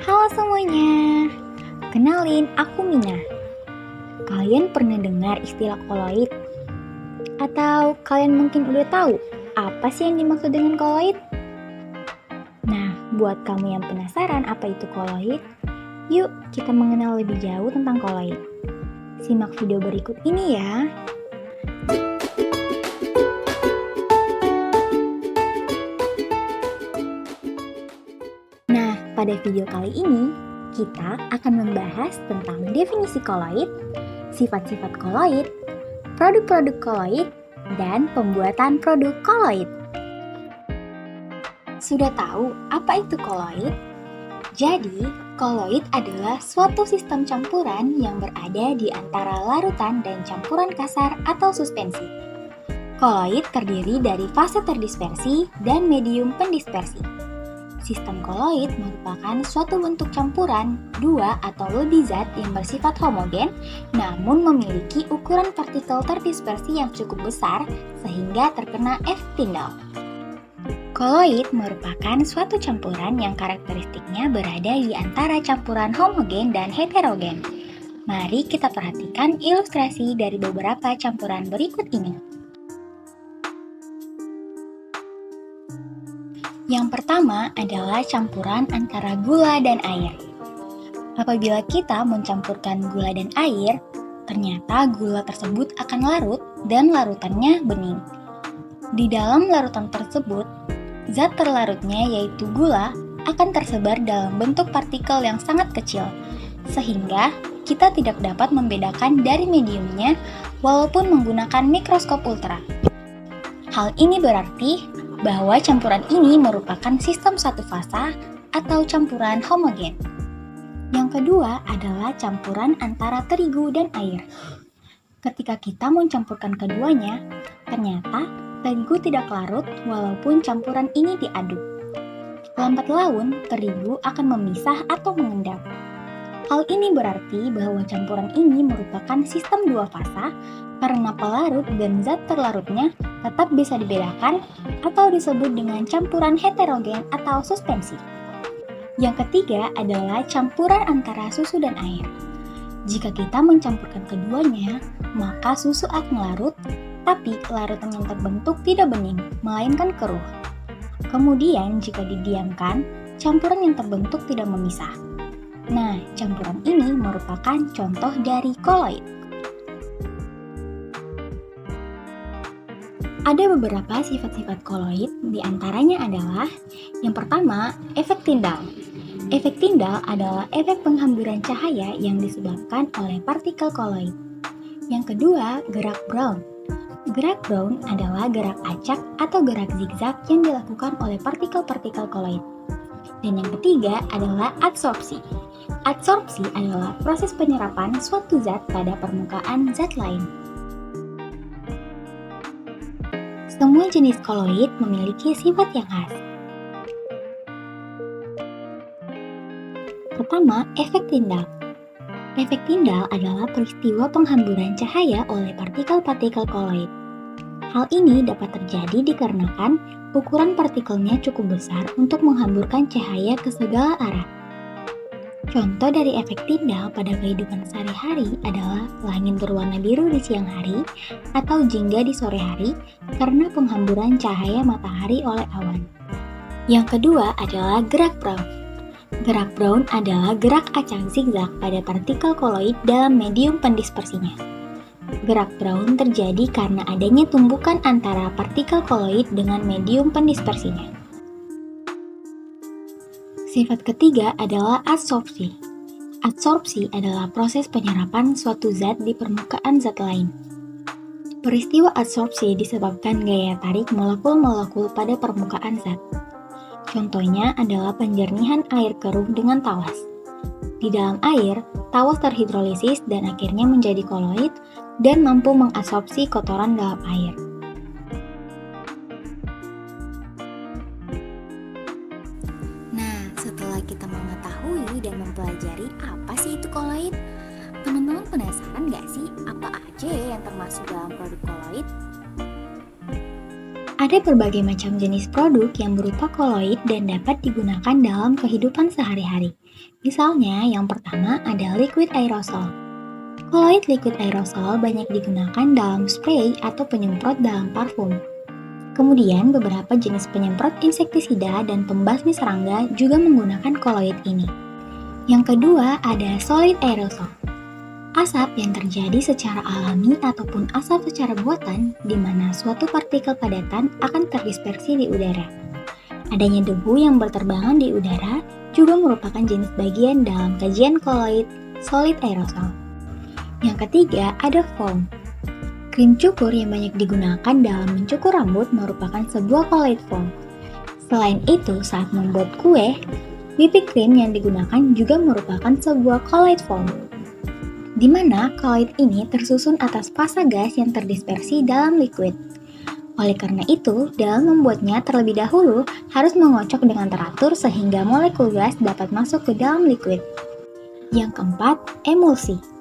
Halo semuanya, kenalin aku Mina. Kalian pernah dengar istilah koloid? Atau kalian mungkin udah tahu apa sih yang dimaksud dengan koloid? Nah, buat kamu yang penasaran apa itu koloid, yuk kita mengenal lebih jauh tentang koloid. Simak video berikut ini ya. Nah, pada video kali ini, kita akan membahas tentang definisi koloid, sifat-sifat koloid, produk-produk koloid, dan pembuatan produk koloid. Sudah tahu apa itu koloid? Jadi, koloid adalah suatu sistem campuran yang berada di antara larutan dan campuran kasar atau suspensi. Koloid terdiri dari fase terdispersi dan medium pendispersi. Sistem koloid merupakan suatu bentuk campuran dua atau lebih zat yang bersifat homogen namun memiliki ukuran partikel terdispersi yang cukup besar sehingga terkena efek Tyndall. Koloid merupakan suatu campuran yang karakteristiknya berada di antara campuran homogen dan heterogen. Mari kita perhatikan ilustrasi dari beberapa campuran berikut ini. Yang pertama adalah campuran antara gula dan air. Apabila kita mencampurkan gula dan air, ternyata gula tersebut akan larut dan larutannya bening. Di dalam larutan tersebut, zat terlarutnya yaitu gula akan tersebar dalam bentuk partikel yang sangat kecil, sehingga kita tidak dapat membedakan dari mediumnya walaupun menggunakan mikroskop ultra. Hal ini berarti bahwa campuran ini merupakan sistem satu fasa atau campuran homogen. Yang kedua adalah campuran antara terigu dan air. Ketika kita mencampurkan keduanya, ternyata terigu tidak larut walaupun campuran ini diaduk. Lambat laun, terigu akan memisah atau mengendap. Hal ini berarti bahwa campuran ini merupakan sistem dua fasa karena pelarut dan zat terlarutnya tetap bisa dibedakan atau disebut dengan campuran heterogen atau suspensi. Yang ketiga adalah campuran antara susu dan air. Jika kita mencampurkan keduanya, maka susu akan larut, tapi larutan yang terbentuk tidak bening, melainkan keruh. Kemudian jika didiamkan, campuran yang terbentuk tidak memisah. Nah, campuran ini merupakan contoh dari koloid. Ada beberapa sifat-sifat koloid, diantaranya adalah yang pertama, efek Tyndall. Efek Tyndall adalah efek penghamburan cahaya yang disebabkan oleh partikel koloid. Yang kedua, gerak Brown. Gerak Brown adalah gerak acak atau gerak zigzag yang dilakukan oleh partikel-partikel koloid. Dan yang ketiga adalah adsorpsi. Adsorpsi adalah proses penyerapan suatu zat pada permukaan zat lain. Semua jenis koloid memiliki sifat yang khas. Pertama, efek Tyndall. Efek Tyndall adalah peristiwa penghamburan cahaya oleh partikel-partikel koloid. Hal ini dapat terjadi dikarenakan ukuran partikelnya cukup besar untuk menghamburkan cahaya ke segala arah. Contoh dari efek Tyndall pada kehidupan sehari-hari adalah langit berwarna biru di siang hari atau jingga di sore hari karena penghamburan cahaya matahari oleh awan. Yang kedua adalah gerak Brown. Gerak Brown adalah gerak acak zigzag pada partikel koloid dalam medium pendispersinya. Gerak Brown terjadi karena adanya tumbukan antara partikel koloid dengan medium pendispersinya. Sifat ketiga adalah adsorpsi. Adsorpsi adalah proses penyerapan suatu zat di permukaan zat lain. Peristiwa adsorpsi disebabkan gaya tarik molekul-molekul pada permukaan zat. Contohnya adalah penjernihan air keruh dengan tawas. Di dalam air, tawas terhidrolisis dan akhirnya menjadi koloid dan mampu mengadsorpsi kotoran dalam air. Nah, setelah kita mengetahui dan mempelajari apa sih itu koloid, teman-teman penasaran nggak sih apa aja yang termasuk dalam produk koloid? Ada berbagai macam jenis produk yang berupa koloid dan dapat digunakan dalam kehidupan sehari-hari. Misalnya, yang pertama ada liquid aerosol. Koloid liquid aerosol banyak digunakan dalam spray atau penyemprot dalam parfum. Kemudian, beberapa jenis penyemprot insektisida dan pembasmi serangga juga menggunakan koloid ini. Yang kedua ada solid aerosol. Asap yang terjadi secara alami ataupun asap secara buatan di mana suatu partikel padatan akan terdispersi di udara. Adanya debu yang berterbangan di udara juga merupakan jenis bagian dalam kajian koloid solid aerosol. Yang ketiga ada foam. Krim cukur yang banyak digunakan dalam mencukur rambut merupakan sebuah koloid foam. Selain itu, saat membuat kue, whipping cream yang digunakan juga merupakan sebuah koloid foam, di mana koloid ini tersusun atas fasa gas yang terdispersi dalam liquid. Oleh karena itu, dalam membuatnya terlebih dahulu harus mengocok dengan teratur sehingga molekul gas dapat masuk ke dalam liquid. Yang keempat, emulsi.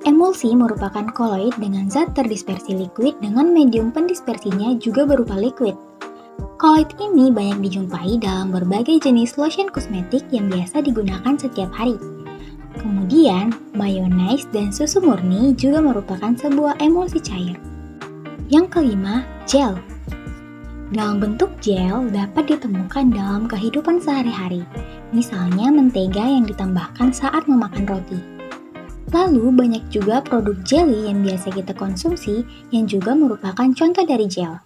Emulsi merupakan koloid dengan zat terdispersi liquid dengan medium pendispersinya juga berupa liquid. Koloid ini banyak dijumpai dalam berbagai jenis lotion kosmetik yang biasa digunakan setiap hari. Kemudian, mayonaise dan susu murni juga merupakan sebuah emulsi cair. Yang kelima, gel. Dalam bentuk gel dapat ditemukan dalam kehidupan sehari-hari, misalnya mentega yang ditambahkan saat memakan roti. Lalu banyak juga produk jelly yang biasa kita konsumsi yang juga merupakan contoh dari gel.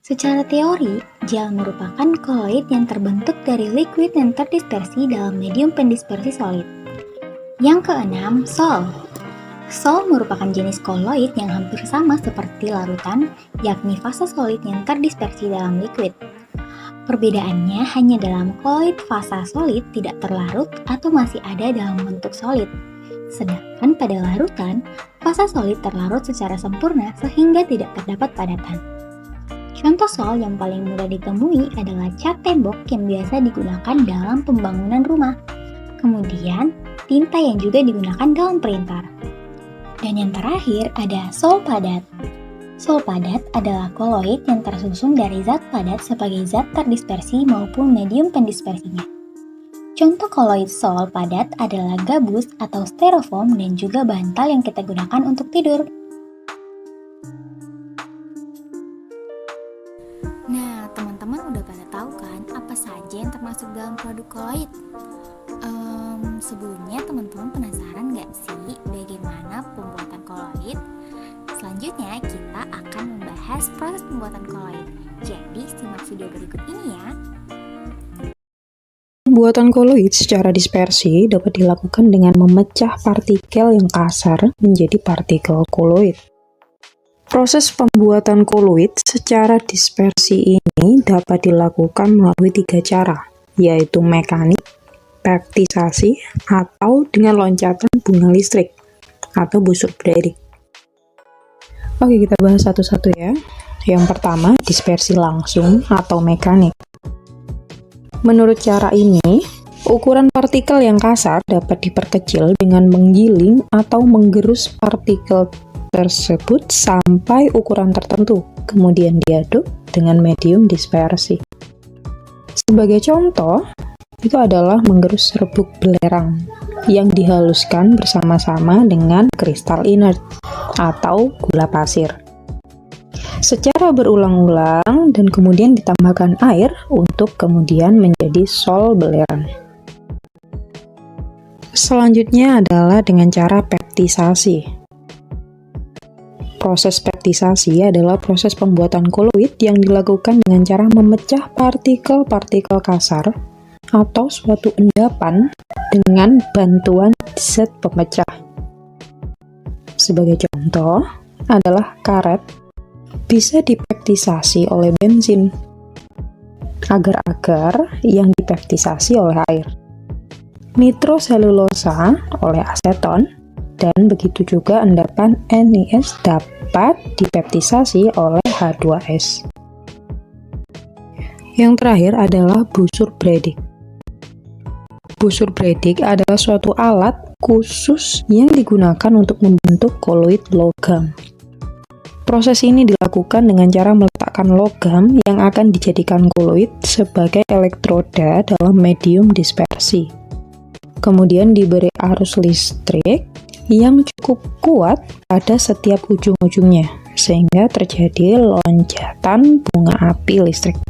Secara teori, gel merupakan koloid yang terbentuk dari liquid yang terdispersi dalam medium pendispersi solid. Yang keenam, sol. Sol merupakan jenis koloid yang hampir sama seperti larutan, yakni fasa solid yang terdispersi dalam liquid. Perbedaannya hanya dalam koloid fasa solid tidak terlarut atau masih ada dalam bentuk solid. Sedangkan pada larutan, fasa solid terlarut secara sempurna sehingga tidak terdapat padatan. Contoh sol yang paling mudah ditemui adalah cat tembok yang biasa digunakan dalam pembangunan rumah. Kemudian, tinta yang juga digunakan dalam printer. Dan yang terakhir ada sol padat. Sol padat adalah koloid yang tersusun dari zat padat sebagai zat terdispersi maupun medium pendispersinya. Contoh koloid sol padat adalah gabus atau styrofoam dan juga bantal yang kita gunakan untuk tidur. Nah, teman-teman udah pada tahu kan apa saja yang termasuk dalam produk koloid? Sebelumnya teman-teman penasaran nggak sih bagaimana pembuatan koloid? Selanjutnya kita akan membahas proses pembuatan koloid. Jadi simak video berikut ini ya. Pembuatan koloid secara dispersi dapat dilakukan dengan memecah partikel yang kasar menjadi partikel koloid. Proses pembuatan koloid secara dispersi ini dapat dilakukan melalui 3 cara, yaitu mekanik, peptisasi, atau dengan loncatan bunga listrik atau busur Bredig. Oke, kita bahas satu-satu ya. Yang pertama, dispersi langsung atau mekanik. Menurut cara ini, ukuran partikel yang kasar dapat diperkecil dengan menggiling atau menggerus partikel tersebut sampai ukuran tertentu, kemudian diaduk dengan medium dispersi. Sebagai contoh, itu adalah menggerus serbuk belerang yang dihaluskan bersama-sama dengan kristal inert atau gula pasir secara berulang-ulang dan kemudian ditambahkan air untuk kemudian menjadi sol belerang. Selanjutnya adalah dengan cara peptisasi. Proses peptisasi adalah proses pembuatan koloid yang dilakukan dengan cara memecah partikel-partikel kasar atau suatu endapan dengan bantuan zat pemecah. Sebagai contoh adalah karet bisa dipeptisasi oleh bensin, agar-agar yang dipeptisasi oleh air, nitroselulosa oleh aseton, dan begitu juga endapan NiS dapat dipeptisasi oleh H2S. Yang terakhir adalah busur Bredig. Busur Bredig adalah suatu alat khusus yang digunakan untuk membentuk koloid logam. Proses ini dilakukan dengan cara meletakkan logam yang akan dijadikan koloid sebagai elektroda dalam medium dispersi. kemudian diberi arus listrik yang cukup kuat pada setiap ujung-ujungnya, sehingga terjadi loncatan bunga api listrik.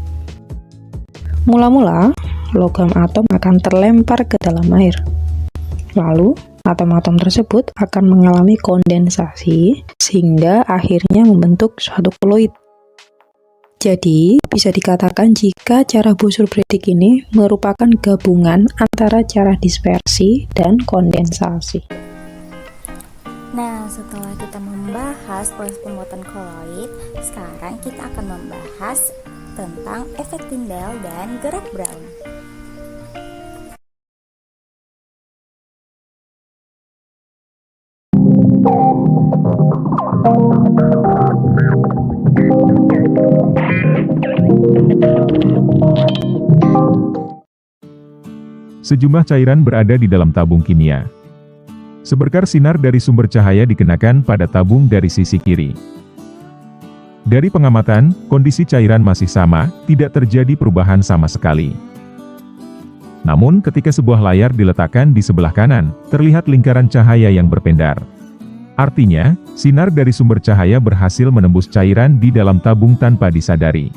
Mula-mula, logam atom akan terlempar ke dalam air. Lalu, atom-atom tersebut akan mengalami kondensasi sehingga akhirnya membentuk suatu koloid. Jadi, bisa dikatakan jika cara Bosur-Bredig ini merupakan gabungan antara cara dispersi dan kondensasi. Nah, setelah kita membahas proses pembuatan koloid, sekarang kita akan membahas tentang efek Tyndall dan gerak Brown. Sejumlah cairan berada di dalam tabung kimia. Seberkar sinar dari sumber cahaya dikenakan pada tabung dari sisi kiri. Dari pengamatan, kondisi cairan masih sama, tidak terjadi perubahan sama sekali. Namun ketika sebuah layar diletakkan di sebelah kanan, terlihat lingkaran cahaya yang berpendar. Artinya, sinar dari sumber cahaya berhasil menembus cairan di dalam tabung tanpa disadari.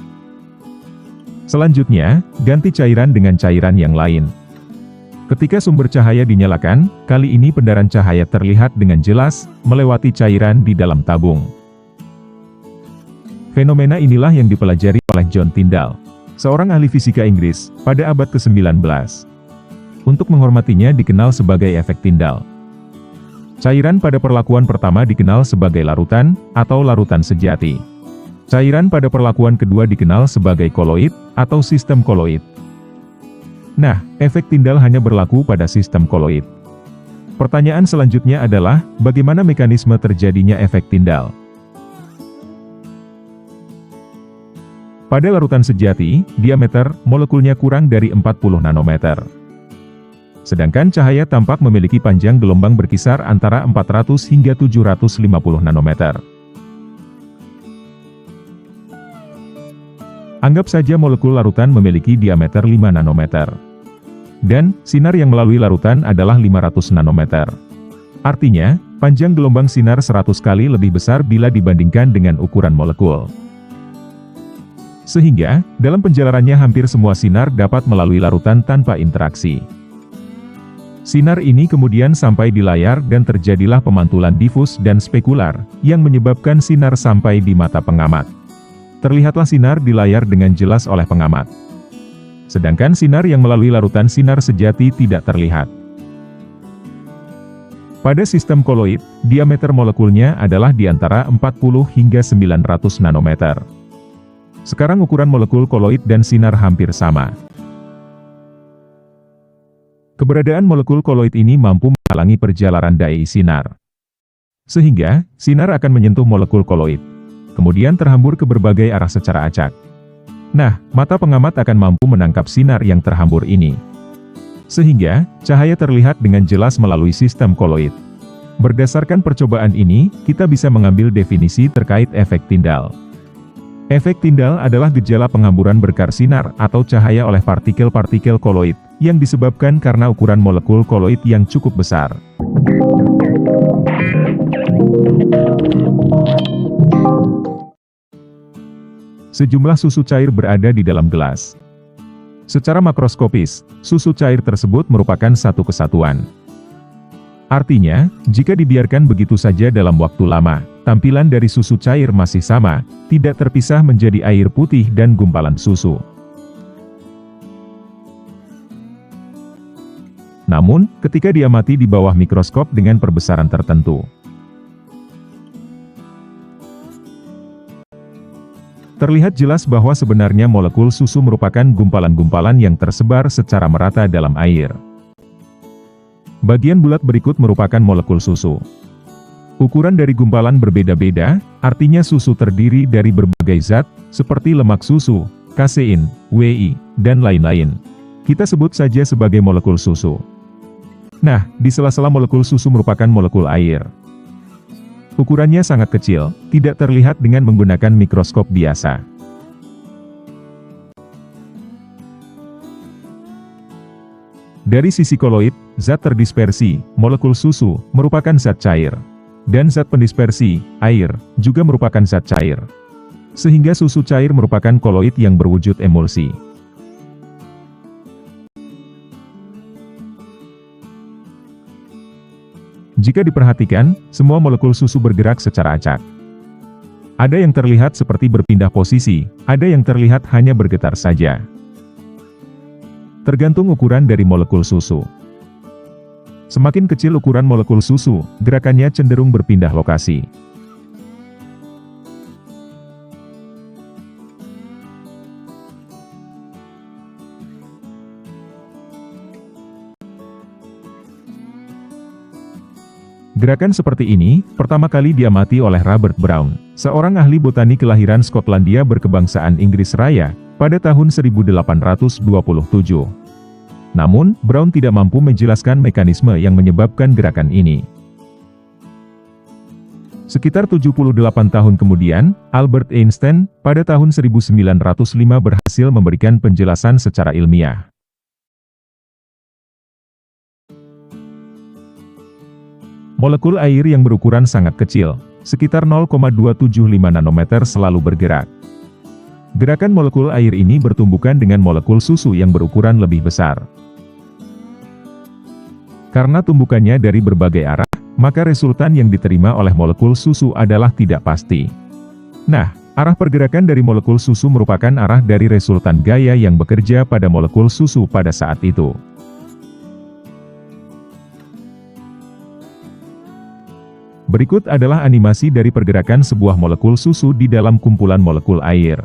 Selanjutnya, ganti cairan dengan cairan yang lain. Ketika sumber cahaya dinyalakan, kali ini pendaran cahaya terlihat dengan jelas, melewati cairan di dalam tabung. Fenomena inilah yang dipelajari oleh John Tyndall, seorang ahli fisika Inggris, pada abad ke-19. Untuk menghormatinya dikenal sebagai efek Tyndall. Cairan pada perlakuan pertama dikenal sebagai larutan, atau larutan sejati. Cairan pada perlakuan kedua dikenal sebagai koloid, atau sistem koloid. Nah, efek Tyndall hanya berlaku pada sistem koloid. Pertanyaan selanjutnya adalah, bagaimana mekanisme terjadinya efek Tyndall? Pada larutan sejati, diameter molekulnya kurang dari 40 nanometer. Sedangkan cahaya tampak memiliki panjang gelombang berkisar antara 400 hingga 750 nanometer. Anggap saja molekul larutan memiliki diameter 5 nanometer. Dan, sinar yang melalui larutan adalah 500 nanometer. Artinya, panjang gelombang sinar 100 kali lebih besar bila dibandingkan dengan ukuran molekul. Sehingga, dalam penjelarannya hampir semua sinar dapat melalui larutan tanpa interaksi. Sinar ini kemudian sampai di layar dan terjadilah pemantulan difus dan spekular, yang menyebabkan sinar sampai di mata pengamat. Terlihatlah sinar di layar dengan jelas oleh pengamat. Sedangkan sinar yang melalui larutan sinar sejati tidak terlihat. Pada sistem koloid, diameter molekulnya adalah di antara 40 hingga 900 nanometer. Sekarang ukuran molekul koloid dan sinar hampir sama. Keberadaan molekul koloid ini mampu menghalangi perjalanan daya sinar. Sehingga, sinar akan menyentuh molekul koloid. Kemudian terhambur ke berbagai arah secara acak. Nah, mata pengamat akan mampu menangkap sinar yang terhambur ini. Sehingga, cahaya terlihat dengan jelas melalui sistem koloid. Berdasarkan percobaan ini, kita bisa mengambil definisi terkait efek Tyndall. Efek Tyndall adalah gejala penghamburan berkar sinar atau cahaya oleh partikel-partikel koloid, yang disebabkan karena ukuran molekul koloid yang cukup besar. Sejumlah susu cair berada di dalam gelas. Secara makroskopis, susu cair tersebut merupakan satu kesatuan. Artinya, jika dibiarkan begitu saja dalam waktu lama, tampilan dari susu cair masih sama, tidak terpisah menjadi air putih dan gumpalan susu. Namun, ketika diamati di bawah mikroskop dengan perbesaran tertentu, terlihat jelas bahwa sebenarnya molekul susu merupakan gumpalan-gumpalan yang tersebar secara merata dalam air. Bagian bulat berikut merupakan molekul susu. Ukuran dari gumpalan berbeda-beda, artinya susu terdiri dari berbagai zat, seperti lemak susu, kasein, whey, dan lain-lain. Kita sebut saja sebagai molekul susu. Nah, di sela-sela molekul susu merupakan molekul air. Ukurannya sangat kecil, tidak terlihat dengan menggunakan mikroskop biasa. Dari sisi koloid, zat terdispersi, molekul susu, merupakan zat cair. Dan zat pendispersi, air, juga merupakan zat cair. Sehingga susu cair merupakan koloid yang berwujud emulsi. Jika diperhatikan, semua molekul susu bergerak secara acak. Ada yang terlihat seperti berpindah posisi, ada yang terlihat hanya bergetar saja. Tergantung ukuran dari molekul susu. Semakin kecil ukuran molekul susu, gerakannya cenderung berpindah lokasi. Gerakan seperti ini, pertama kali diamati oleh Robert Brown, seorang ahli botani kelahiran Skotlandia berkebangsaan Inggris Raya, pada tahun 1827. Namun, Brown tidak mampu menjelaskan mekanisme yang menyebabkan gerakan ini. Sekitar 78 tahun kemudian, Albert Einstein, pada tahun 1905 berhasil memberikan penjelasan secara ilmiah. Molekul air yang berukuran sangat kecil, sekitar 0,275 nanometer selalu bergerak. Gerakan molekul air ini bertumbukan dengan molekul susu yang berukuran lebih besar. Karena tumbukannya dari berbagai arah, maka resultan yang diterima oleh molekul susu adalah tidak pasti. Nah, arah pergerakan dari molekul susu merupakan arah dari resultan gaya yang bekerja pada molekul susu pada saat itu. Berikut adalah animasi dari pergerakan sebuah molekul susu di dalam kumpulan molekul air.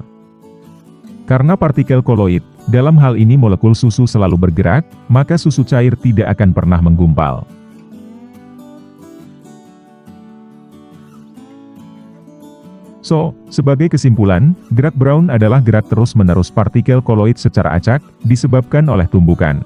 Karena partikel koloid, dalam hal ini molekul susu selalu bergerak, maka susu cair tidak akan pernah menggumpal. So, sebagai kesimpulan, gerak Brown adalah gerak terus-menerus partikel koloid secara acak, disebabkan oleh tumbukan.